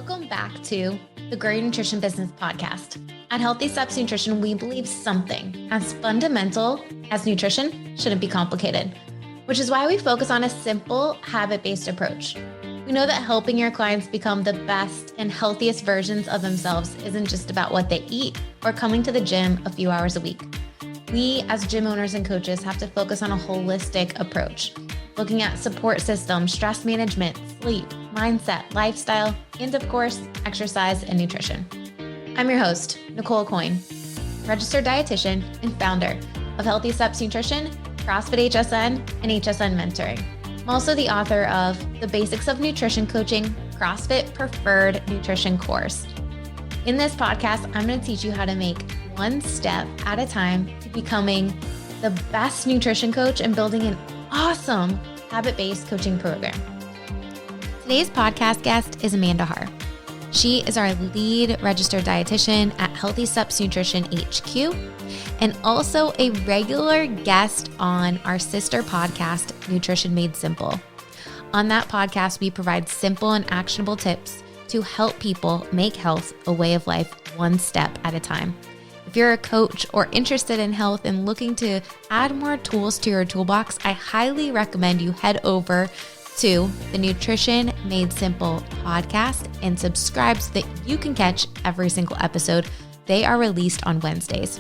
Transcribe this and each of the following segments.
Welcome back to the Grow Your Nutrition Business podcast. At Healthy Steps Nutrition, we believe something as fundamental as nutrition shouldn't be complicated, which is why we focus on a simple, habit-based approach. We know that helping your clients become the best and healthiest versions of themselves isn't just about what they eat or coming to the gym a few hours a week. We, as gym owners and coaches, have to focus on a holistic approach, looking at support systems, stress management, sleep, mindset, lifestyle, and of course, exercise and nutrition. I'm your host, Nicole Coyne, registered dietitian and founder of Healthy Steps Nutrition, CrossFit HSN, and HSN Mentoring. I'm also the author of The Basics of Nutrition Coaching, CrossFit Preferred Nutrition course. In this podcast, I'm going to teach you how to make one step at a time to becoming the best nutrition coach and building an awesome habit-based coaching program. Today's podcast guest is Amanda Haar. She is our lead registered dietitian at Healthy Steps Nutrition HQ and also a regular guest on our sister podcast, Nutrition Made Simple. On that podcast, we provide simple and actionable tips to help people make health a way of life one step at a time. If you're a coach or interested in health and looking to add more tools to your toolbox, I highly recommend you head over to the Nutrition Made Simple podcast and subscribe so that you can catch every single episode. They are released on Wednesdays.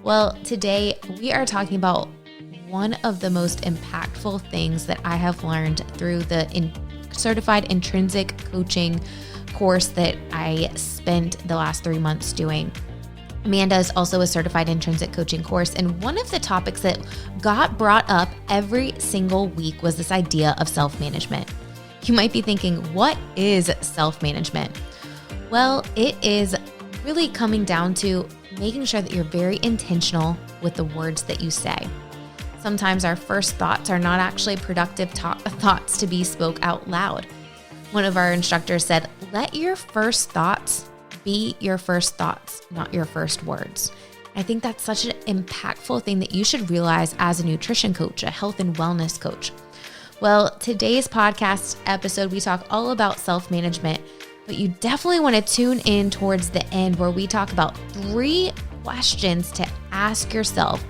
Well, today we are talking about one of the most impactful things that I have learned through the certified intrinsic coaching course that I spent the last 3 months doing. Amanda is also a certified intrinsic coaching course, and one of the topics that got brought up every single week was this idea of self-management. You might be thinking, what is self-management? Well, it is really coming down to making sure that you're very intentional with the words that you say. Sometimes our first thoughts are not actually productive thoughts to be spoke out loud. One of our instructors said, let your first thoughts be your first thoughts, not your first words. I think that's such an impactful thing that you should realize as a nutrition coach, a health and wellness coach. Well, today's podcast episode, we talk all about self-management, but you definitely want to tune in towards the end where we talk about 3 questions to ask yourself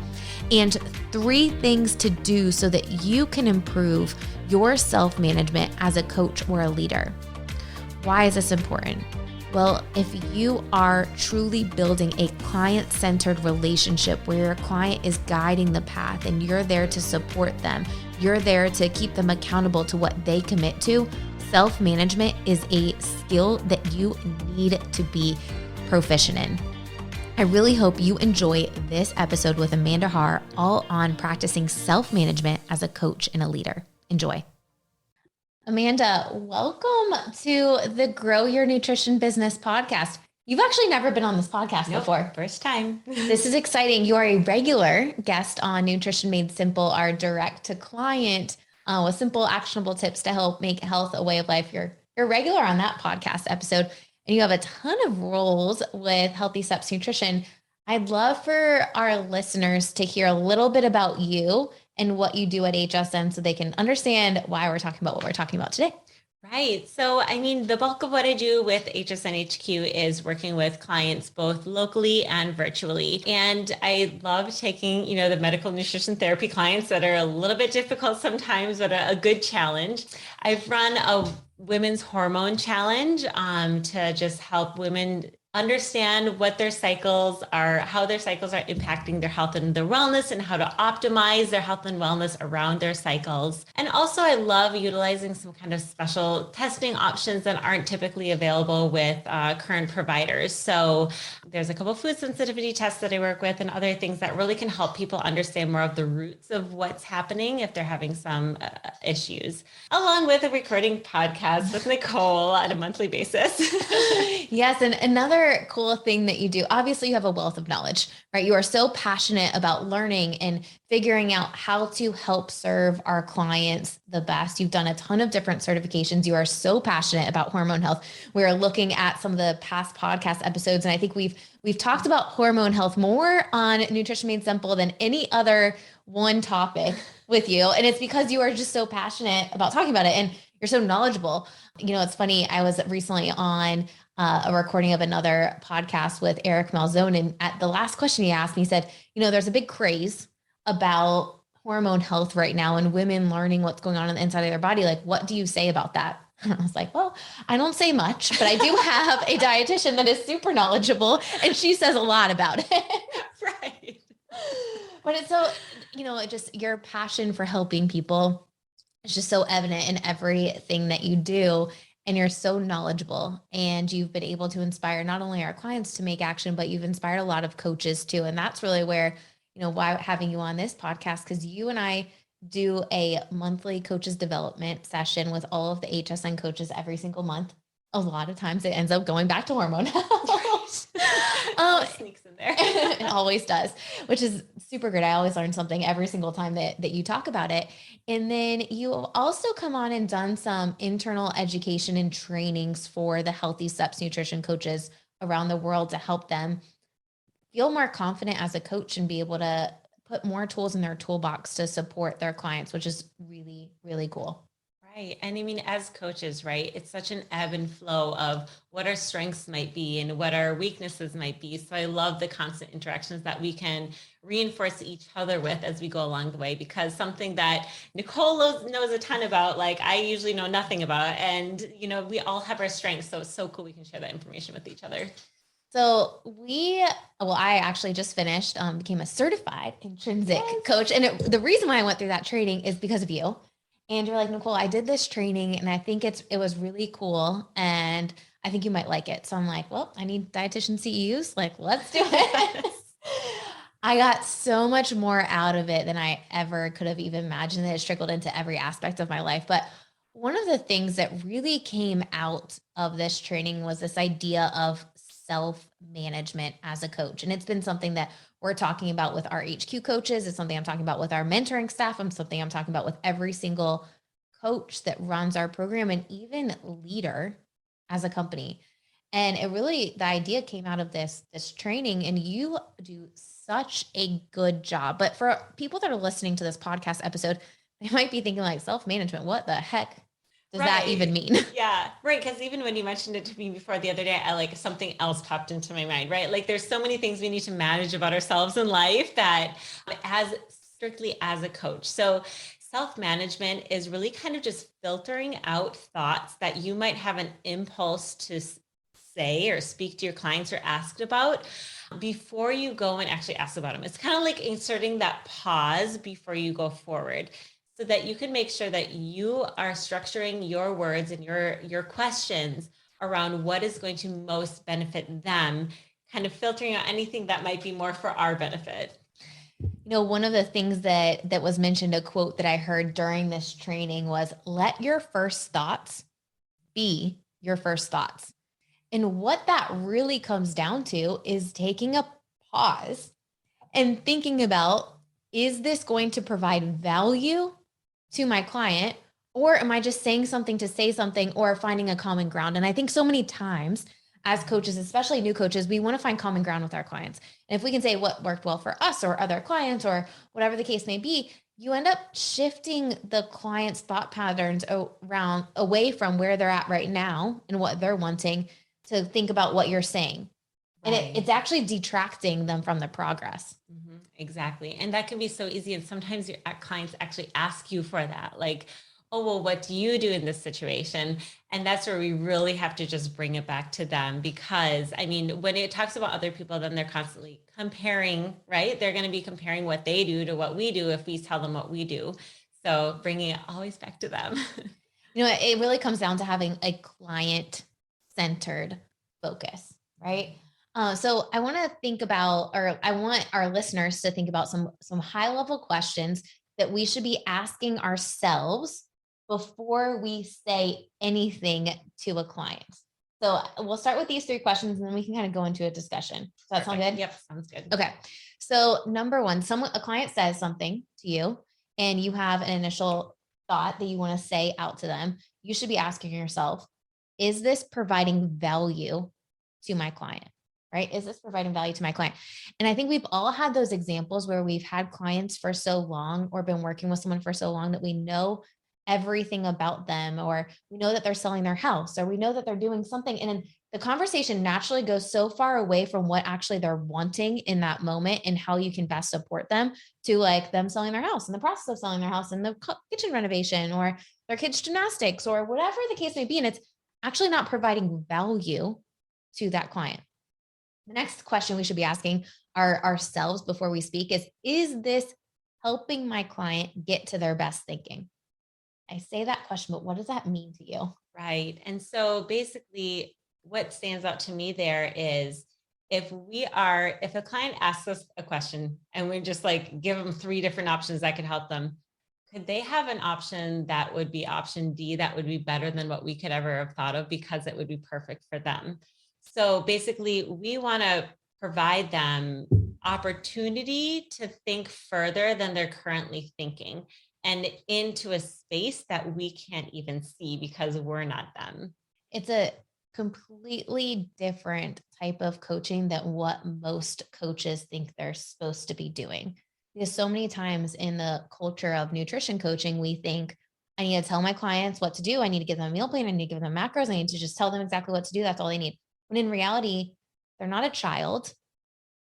and 3 things to do so that you can improve your self-management as a coach or a leader. Why is this important? Well, if you are truly building a client-centered relationship where your client is guiding the path and you're there to support them, you're there to keep them accountable to what they commit to, self-management is a skill that you need to be proficient in. I really hope you enjoy this episode with Amanda Haar, all on practicing self-management as a coach and a leader. Enjoy. Amanda, welcome to the Grow Your Nutrition Business podcast. You've actually never been on this podcast before. First time. This is exciting. You are a regular guest on Nutrition Made Simple, our direct to client with simple, actionable tips to help make health a way of life. You're regular on that podcast episode, and you have a ton of roles with Healthy Steps Nutrition. I'd love for our listeners to hear a little bit about you and what you do at HSN so they can understand why we're talking about what we're talking about today. Right. So, the bulk of what I do with HSN HQ is working with clients both locally and virtually. And I love taking, the medical nutrition therapy clients that are a little bit difficult sometimes, but a good challenge. I've run a women's hormone challenge to just help women understand what their cycles are, how their cycles are impacting their health and their wellness, and how to optimize their health and wellness around their cycles. And also I love utilizing some kind of special testing options that aren't typically available with current providers. So there's a couple of food sensitivity tests that I work with and other things that really can help people understand more of the roots of what's happening if they're having some issues, along with a recording podcast with Nicole on a monthly basis. Yes. And another cool thing that you do, obviously you have a wealth of knowledge, right? You are so passionate about learning and figuring out how to help serve our clients the best. You've done a ton of different certifications. You are so passionate about hormone health. We are looking at some of the past podcast episodes, and I think we've talked about hormone health more on Nutrition Made Simple than any other one topic with you. And it's because you are just so passionate about talking about it. And you're so knowledgeable. It's funny. I was recently on a recording of another podcast with Eric Malzone. And at the last question he asked me, he said, there's a big craze about hormone health right now and women learning what's going on the inside of their body. Like, what do you say about that? And I was like, well, I don't say much, but I do have a dietitian that is super knowledgeable and she says a lot about it. Right. But it's so, it just your passion for helping people is just so evident in everything that you do. And you're so knowledgeable and you've been able to inspire not only our clients to make action, but you've inspired a lot of coaches too. And that's really where, why having you on this podcast, because you and I do a monthly coaches development session with all of the HSN coaches every single month. A lot of times it ends up going back to hormone health. Sneaks in there. It always does, which is super great. I always learn something every single time that you talk about it. And then you have also come on and done some internal education and trainings for the Healthy Steps nutrition coaches around the world to help them feel more confident as a coach and be able to put more tools in their toolbox to support their clients, which is really, really cool. Right. And I mean, as coaches, right, it's such an ebb and flow of what our strengths might be and what our weaknesses might be. So I love the constant interactions that we can reinforce each other with as we go along the way, because something that Nicole knows a ton about, like I usually know nothing about. And, we all have our strengths. So it's so cool we can share that information with each other. So I actually just finished, became a certified intrinsic coach. And the reason why I went through that training is because of you. And you're like, Nicole, I did this training and I think it was really cool. And I think you might like it. So I'm like, well, I need dietitian CEUs. Like, let's do it. I got so much more out of it than I ever could have even imagined. That it's trickled into every aspect of my life. But one of the things that really came out of this training was this idea of self-management as a coach. And it's been something that we're talking about with our HQ coaches. It's something I'm talking about with our mentoring staff. Something I'm talking about with every single coach that runs our program and even leader as a company. And the idea came out of this training, and you do such a good job. But for people that are listening to this podcast episode, they might be thinking like, self-management, what the heck does that even mean? Yeah, right. Because even when you mentioned it to me before the other day, something else popped into my mind, right? Like there's so many things we need to manage about ourselves in life that strictly as a coach. So self-management is really kind of just filtering out thoughts that you might have an impulse to say or speak to your clients or ask about before you go and actually ask about them. It's kind of like inserting that pause before you go forward, so that you can make sure that you are structuring your words and your questions around what is going to most benefit them, kind of filtering out anything that might be more for our benefit. One of the things that was mentioned, a quote that I heard during this training was, let your first thoughts be your first thoughts. And what that really comes down to is taking a pause and thinking about, is this going to provide value to my client, or am I just saying something to say something, or finding a common ground? And I think so many times as coaches, especially new coaches, we want to find common ground with our clients. And if we can say what worked well for us or other clients or whatever the case may be, you end up shifting the client's thought patterns away from where they're at right now and what they're wanting to think about what you're saying. Right. And it's actually detracting them from the progress. Mm-hmm. Exactly. And that can be so easy. And sometimes your clients actually ask you for that. Like, oh, well, what do you do in this situation? And that's where we really have to just bring it back to them. Because when it talks about other people, then they're constantly comparing, right? They're going to be comparing what they do to what we do if we tell them what we do. So bringing it always back to them. It really comes down to having a client-centered focus, right? So I want to think about, or I want our listeners to think about some high level questions that we should be asking ourselves before we say anything to a client. So we'll start with these 3 questions and then we can kind of go into a discussion. Does that sound good? Yep. Sounds good. Okay. So number 1, a client says something to you and you have an initial thought that you want to say out to them. You should be asking yourself, is this providing value to my client? Right? Is this providing value to my client? And I think we've all had those examples where we've had clients for so long or been working with someone for so long that we know everything about them, or we know that they're selling their house, or we know that they're doing something. And then the conversation naturally goes so far away from what actually they're wanting in that moment and how you can best support them, to like them selling their house, in the process of selling their house, and the kitchen renovation, or their kids' gymnastics, or whatever the case may be. And it's actually not providing value to that client. The next question we should be asking ourselves before we speak is this helping my client get to their best thinking? I say that question, but what does that mean to you? Right. And so basically, what stands out to me there is if a client asks us a question and we just like give them three different options that could help them, could they have an option that would be option D that would be better than what we could ever have thought of because it would be perfect for them? So basically, we want to provide them opportunity to think further than they're currently thinking and into a space that we can't even see because we're not them. It's a completely different type of coaching than what most coaches think they're supposed to be doing. Because so many times in the culture of nutrition coaching, we think, I need to tell my clients what to do. I need to give them a meal plan. I need to give them macros. I need to just tell them exactly what to do. That's all they need. When in reality, they're not a child.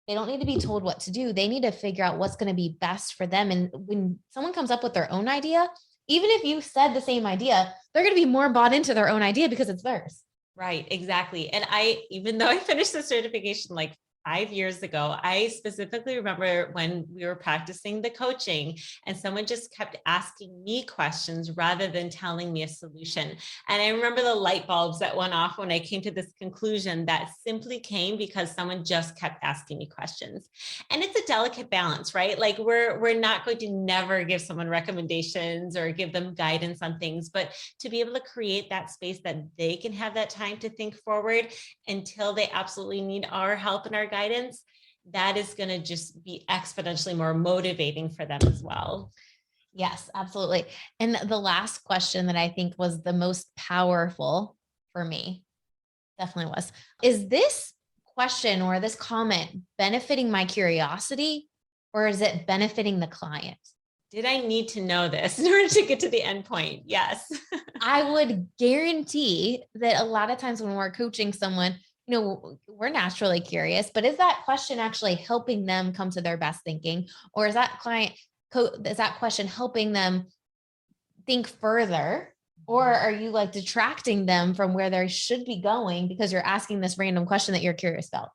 They don't need to be told what to do. They need to figure out what's going to be best for them. And when someone comes up with their own idea, even if you said the same idea, they're going to be more bought into their own idea because it's theirs. Right, exactly. And even though I finished the certification like 5 years ago, I specifically remember when we were practicing the coaching and someone just kept asking me questions rather than telling me a solution. And I remember the light bulbs that went off when I came to this conclusion that simply came because someone just kept asking me questions. And it's a delicate balance, right? Like we're not going to never give someone recommendations or give them guidance on things, but to be able to create that space that they can have that time to think forward until they absolutely need our help and our guidance, that is going to just be exponentially more motivating for them as well. Yes, absolutely. And the last question that I think was the most powerful for me, definitely was, is this question or this comment benefiting my curiosity, or is it benefiting the client? Did I need to know this in order to get to the end point? Yes. I would guarantee that a lot of times when we're coaching someone, we're naturally curious, but is that question actually helping them come to their best thinking? Or is that is that question helping them think further? Or are you like detracting them from where they should be going because you're asking this random question that you're curious about?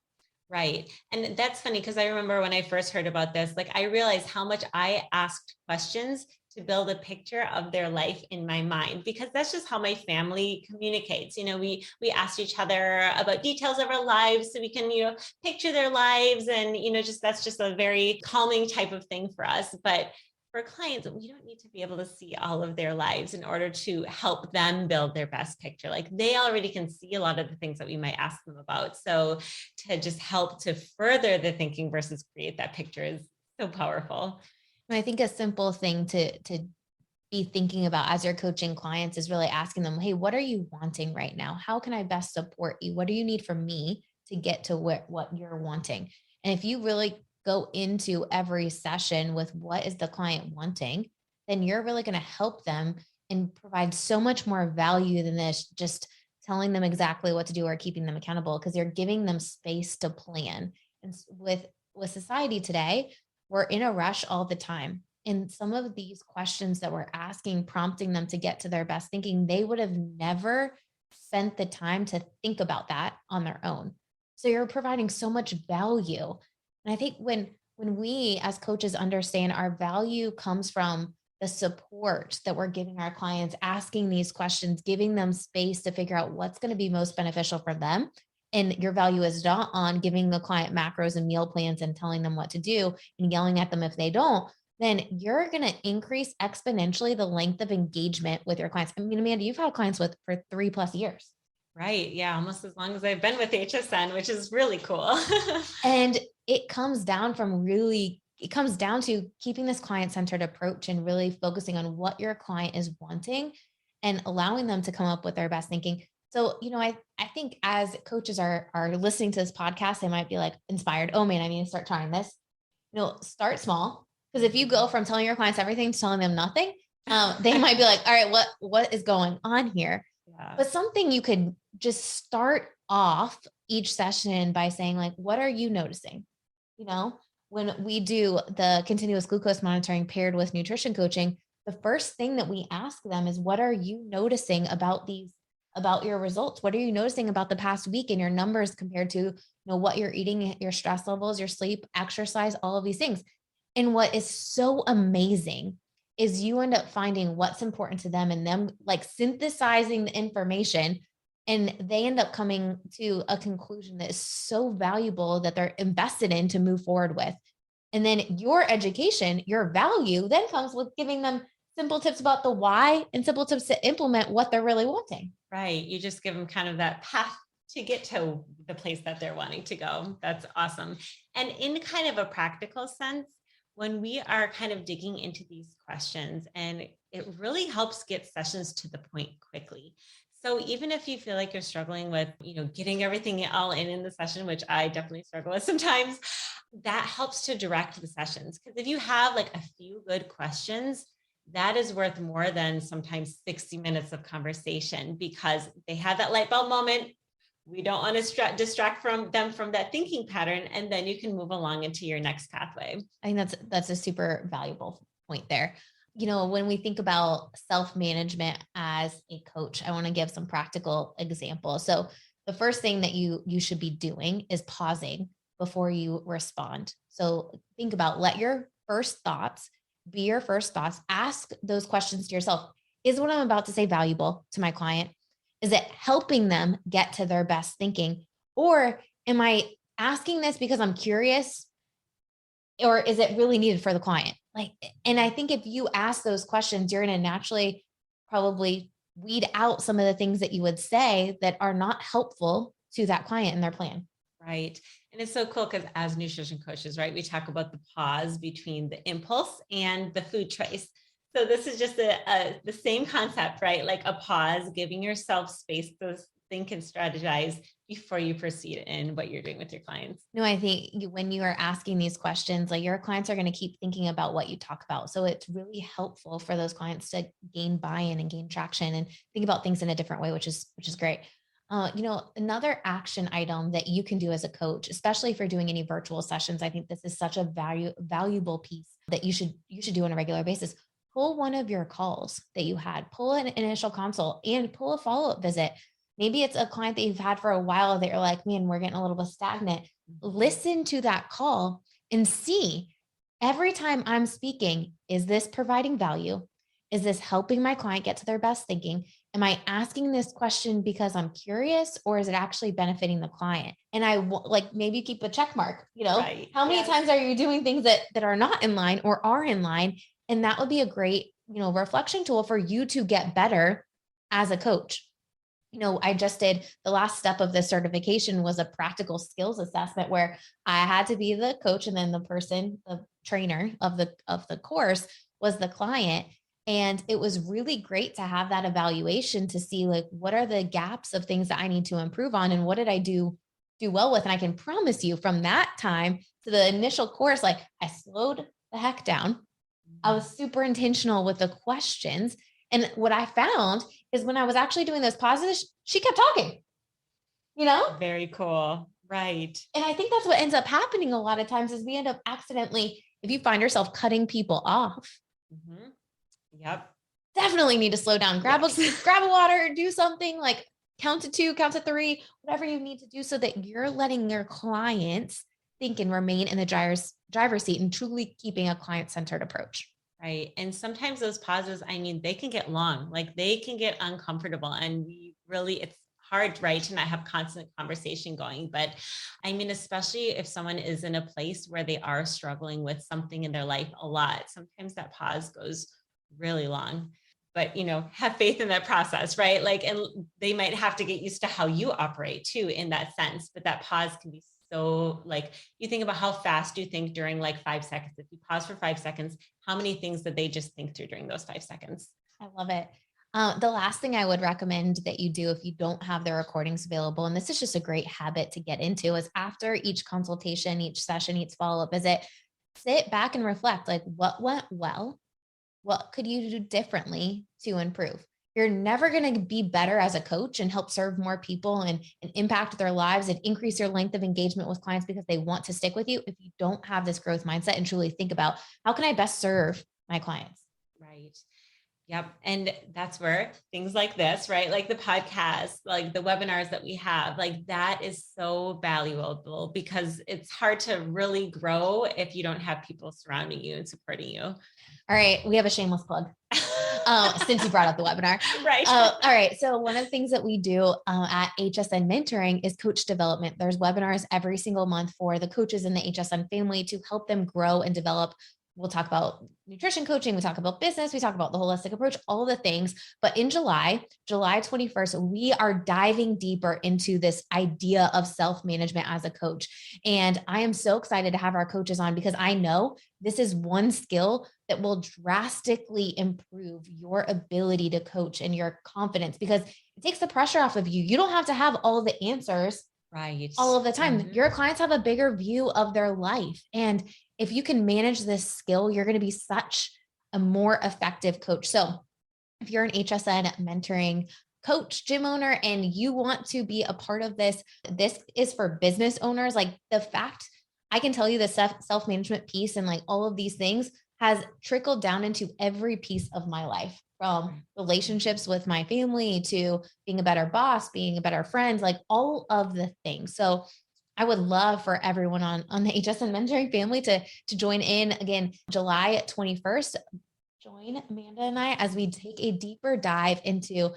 Right. And that's funny because I remember when I first heard about this, like I realized how much I asked questions to build a picture of their life in my mind, because that's just how my family communicates. We ask each other about details of our lives so we can, picture their lives, and, that's just a very calming type of thing for us. But for clients, we don't need to be able to see all of their lives in order to help them build their best picture. Like they already can see a lot of the things that we might ask them about. So to just help to further the thinking versus create that picture is so powerful. And I think a simple thing to be thinking about as you're coaching clients is really asking them, hey, what are you wanting right now? How can I best support you? What do you need from me to get to what you're wanting? And if you really go into every session with what is the client wanting, then you're really going to help them and provide so much more value than this just telling them exactly what to do or keeping them accountable, because you're giving them space to plan. And with society today, we're in a rush all the time. And some of these questions that we're asking, prompting them to get to their best thinking, they would have never spent the time to think about that on their own. So you're providing so much value. And I think when we as coaches understand our value comes from the support that we're giving our clients, asking these questions, giving them space to figure out what's going to be most beneficial for them. And your value is not on giving the client macros and meal plans and telling them what to do and yelling at them if they don't, then you're going to increase exponentially the length of engagement with your clients. I mean, Amanda, you've had clients for 3+ years. Right. Yeah. Almost as long as I've been with HSN, which is really cool. And it comes down to keeping this client-centered approach and really focusing on what your client is wanting and allowing them to come up with their best thinking. So, I think as coaches are listening to this podcast, they might be like inspired. Oh man, I need to start trying this. Start small. Because if you go from telling your clients everything to telling them nothing, They might be like, all right, what is going on here? Yeah. But something you could just start off each session by saying, like, what are you noticing? You know, when we do the continuous glucose monitoring paired with nutrition coaching, the first thing that we ask them is, what are you noticing about your results? What are you noticing about the past week and your numbers compared to, what you're eating, your stress levels, your sleep, exercise, all of these things. And what is so amazing is you end up finding what's important to them and them like synthesizing the information, and they end up coming to a conclusion that is so valuable that they're invested in to move forward with. And then your education, your value then comes with giving them simple tips about the why and simple tips to implement what they're really wanting. Right. You just give them kind of that path to get to the place that they're wanting to go. That's awesome. And in kind of a practical sense, when we are kind of digging into these questions, and it really helps get sessions to the point quickly. So even if you feel like you're struggling with, getting everything all in the session, which I definitely struggle with sometimes, that helps to direct the sessions. Because if you have like a few good questions, that is worth more than sometimes 60 minutes of conversation, because they have that light bulb moment. We don't want to distract them from that thinking pattern, and then you can move along into your next pathway. I think that's a super valuable point there. When we think about self-management as a coach, I want to give some practical examples. So the first thing that you should be doing is pausing before you respond. So think about, let your first thoughts be your first thoughts. Ask those questions to yourself. Is what I'm about to say valuable to my client? Is it helping them get to their best thinking? Or am I asking this because I'm curious? Or is it really needed for the client? And I think if you ask those questions, you're going to naturally probably weed out some of the things that you would say that are not helpful to that client and their plan. Right. And it's so cool because as nutrition coaches, right, we talk about the pause between the impulse and the food choice. So this is just the same concept, right? Like a pause, giving yourself space to think and strategize before you proceed in what you're doing with your clients. No, I think when you are asking these questions, like, your clients are going to keep thinking about what you talk about. So it's really helpful for those clients to gain buy-in and gain traction and think about things in a different way, which is great. Another action item that you can do as a coach, especially if you're doing any virtual sessions, I think this is such a valuable piece that you should do on a regular basis. Pull one of your calls that you had, pull an initial consult, and pull a follow-up visit. Maybe it's a client that you've had for a while that you're like, man, we're getting a little bit stagnant. Listen to that call and see, every time I'm speaking, is this providing value? Is this helping my client get to their best thinking? Am I asking this question because I'm curious, or is it actually benefiting the client? And I like, maybe keep a check mark, Right. How many times are you doing things that are not in line or are in line? And that would be a great, reflection tool for you to get better as a coach. I just did, the last step of this certification was a practical skills assessment where I had to be the coach, and then the trainer of the course was the client. And it was really great to have that evaluation to see, like, what are the gaps of things that I need to improve on, and what did I do well with? And I can promise you, from that time to the initial course, like, I slowed the heck down. I was super intentional with the questions. And what I found is when I was actually doing those pauses, she kept talking, Very cool. Right. And I think that's what ends up happening a lot of times, is we end up accidentally, if you find yourself cutting people off, Yep. definitely need to slow down, grab a water, do something, like count to 2, count to 3, whatever you need to do, so that you're letting your clients think and remain in the driver's seat and truly keeping a client-centered approach. Right. And sometimes those pauses, they can get long, like they can get uncomfortable, and it's hard, right, to not have constant conversation going. But especially if someone is in a place where they are struggling with something in their life a lot, sometimes that pause goes really long. But, have faith in that process, right? Like, and they might have to get used to how you operate too, in that sense. But that pause can be so, like, you think about how fast you think during like 5 seconds. If you pause for 5 seconds, how many things did they just think through during those 5 seconds? I love it. The last thing I would recommend that you do, if you don't have the recordings available, and this is just a great habit to get into, is after each consultation, each session, each follow-up visit, sit back and reflect, like, what went well? What could you do differently to improve? You're never going to be better as a coach and help serve more people and impact their lives and increase your length of engagement with clients because they want to stick with you if you don't have this growth mindset and truly think about how can I best serve my clients? Right. Yep. And that's where things like this, right? Like the podcast, like the webinars that we have, like that is so valuable because it's hard to really grow if you don't have people surrounding you and supporting you. All right. We have a shameless plug. Since you brought up the webinar. Right. All right. So one of the things that we do at HSN Mentoring is coach development. There's webinars every single month for the coaches in the HSN family to help them grow and develop. We'll talk about nutrition coaching. We talk about business. We talk about the holistic approach, all the things. But in July 21st, we are diving deeper into this idea of self-management as a coach. And I am so excited to have our coaches on because I know this is one skill that will drastically improve your ability to coach and your confidence because it takes the pressure off of you. You don't have to have all the answers right all of the time. Your clients have a bigger view of their life. And if you can manage this skill, you're going to be such a more effective coach. So if you're an HSN mentoring coach, gym owner, and you want to be a part of this, this is for business owners. Like the fact I can tell you the self-management piece and like all of these things has trickled down into every piece of my life, from relationships with my family to being a better boss, being a better friend, like all of the things. So I would love for everyone on the HSN mentoring family to join in again, July 21st. Join Amanda and I as we take a deeper dive into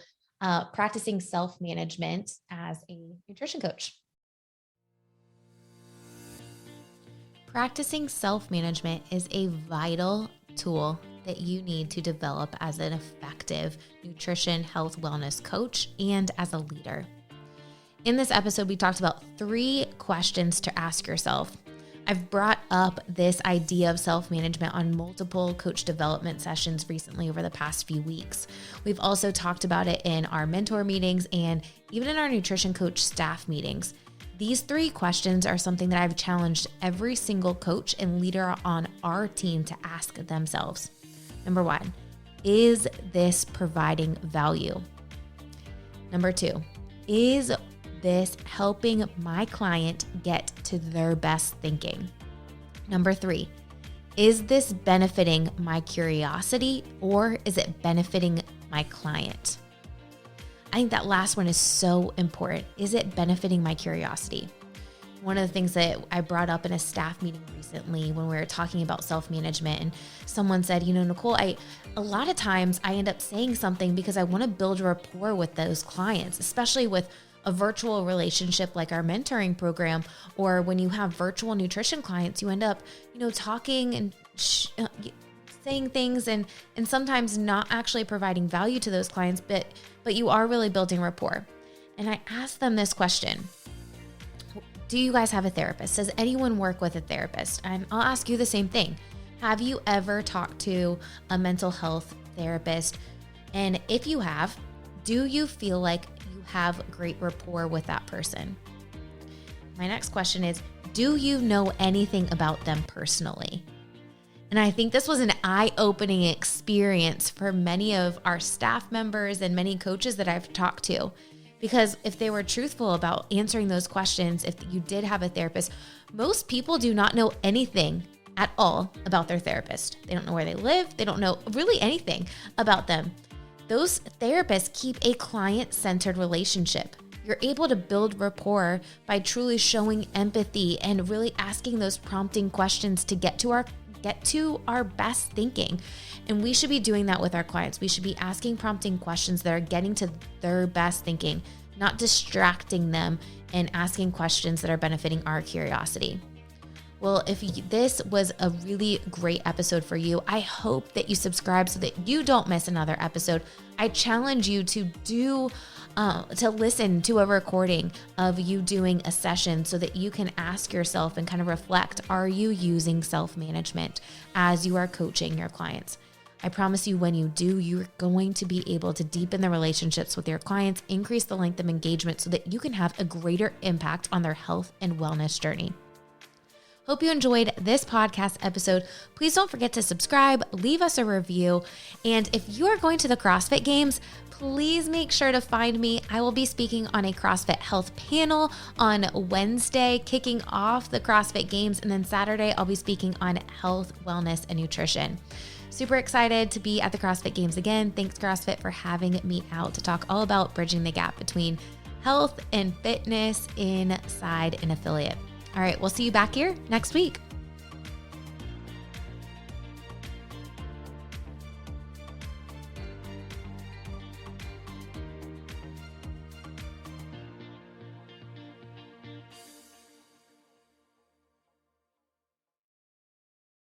practicing self-management as a nutrition coach. Practicing self-management is a vital tool that you need to develop as an effective nutrition, health, wellness coach and as a leader. In this episode, we talked about 3 questions to ask yourself. I've brought up this idea of self-management on multiple coach development sessions recently over the past few weeks. We've also talked about it in our mentor meetings and even in our nutrition coach staff meetings. These 3 questions are something that I've challenged every single coach and leader on our team to ask themselves. Number 1, is this providing value? Number 2, is this helping my client get to their best thinking? Number 3, is this benefiting my curiosity or is it benefiting my client? I think that last one is so important. Is it benefiting my curiosity? One of the things that I brought up in a staff meeting recently when we were talking about self-management, and someone said, Nicole, a lot of times I end up saying something because I want to build rapport with those clients, especially with a virtual relationship like our mentoring program, or when you have virtual nutrition clients, you end up, talking and saying things and sometimes not actually providing value to those clients, but you are really building rapport. And I asked them this question: do you guys have a therapist? Does anyone work with a therapist? And I'll ask you the same thing. Have you ever talked to a mental health therapist? And if you have, do you feel like you have great rapport with that person? My next question is, do you know anything about them personally? And I think this was an eye-opening experience for many of our staff members and many coaches that I've talked to. Because if they were truthful about answering those questions, if you did have a therapist, most people do not know anything at all about their therapist. They don't know where they live. They don't know really anything about them. Those therapists keep a client-centered relationship. You're able to build rapport by truly showing empathy and really asking those prompting questions to get to our best thinking. And we should be doing that with our clients. We should be asking prompting questions that are getting to their best thinking, not distracting them and asking questions that are benefiting our curiosity. Well, if this was a really great episode for you, I hope that you subscribe so that you don't miss another episode. I challenge you to listen to a recording of you doing a session so that you can ask yourself and kind of reflect, are you using self-management as you are coaching your clients? I promise you, when you do, you're going to be able to deepen the relationships with your clients, increase the length of engagement so that you can have a greater impact on their health and wellness journey. Hope you enjoyed this podcast episode. Please don't forget to subscribe, leave us a review. And if you are going to the CrossFit Games, please make sure to find me. I will be speaking on a CrossFit Health panel on Wednesday, kicking off the CrossFit Games. And then Saturday, I'll be speaking on health, wellness, and nutrition. Super excited to be at the CrossFit Games again. Thanks, CrossFit, for having me out to talk all about bridging the gap between health and fitness inside an affiliate. All right, we'll see you back here next week.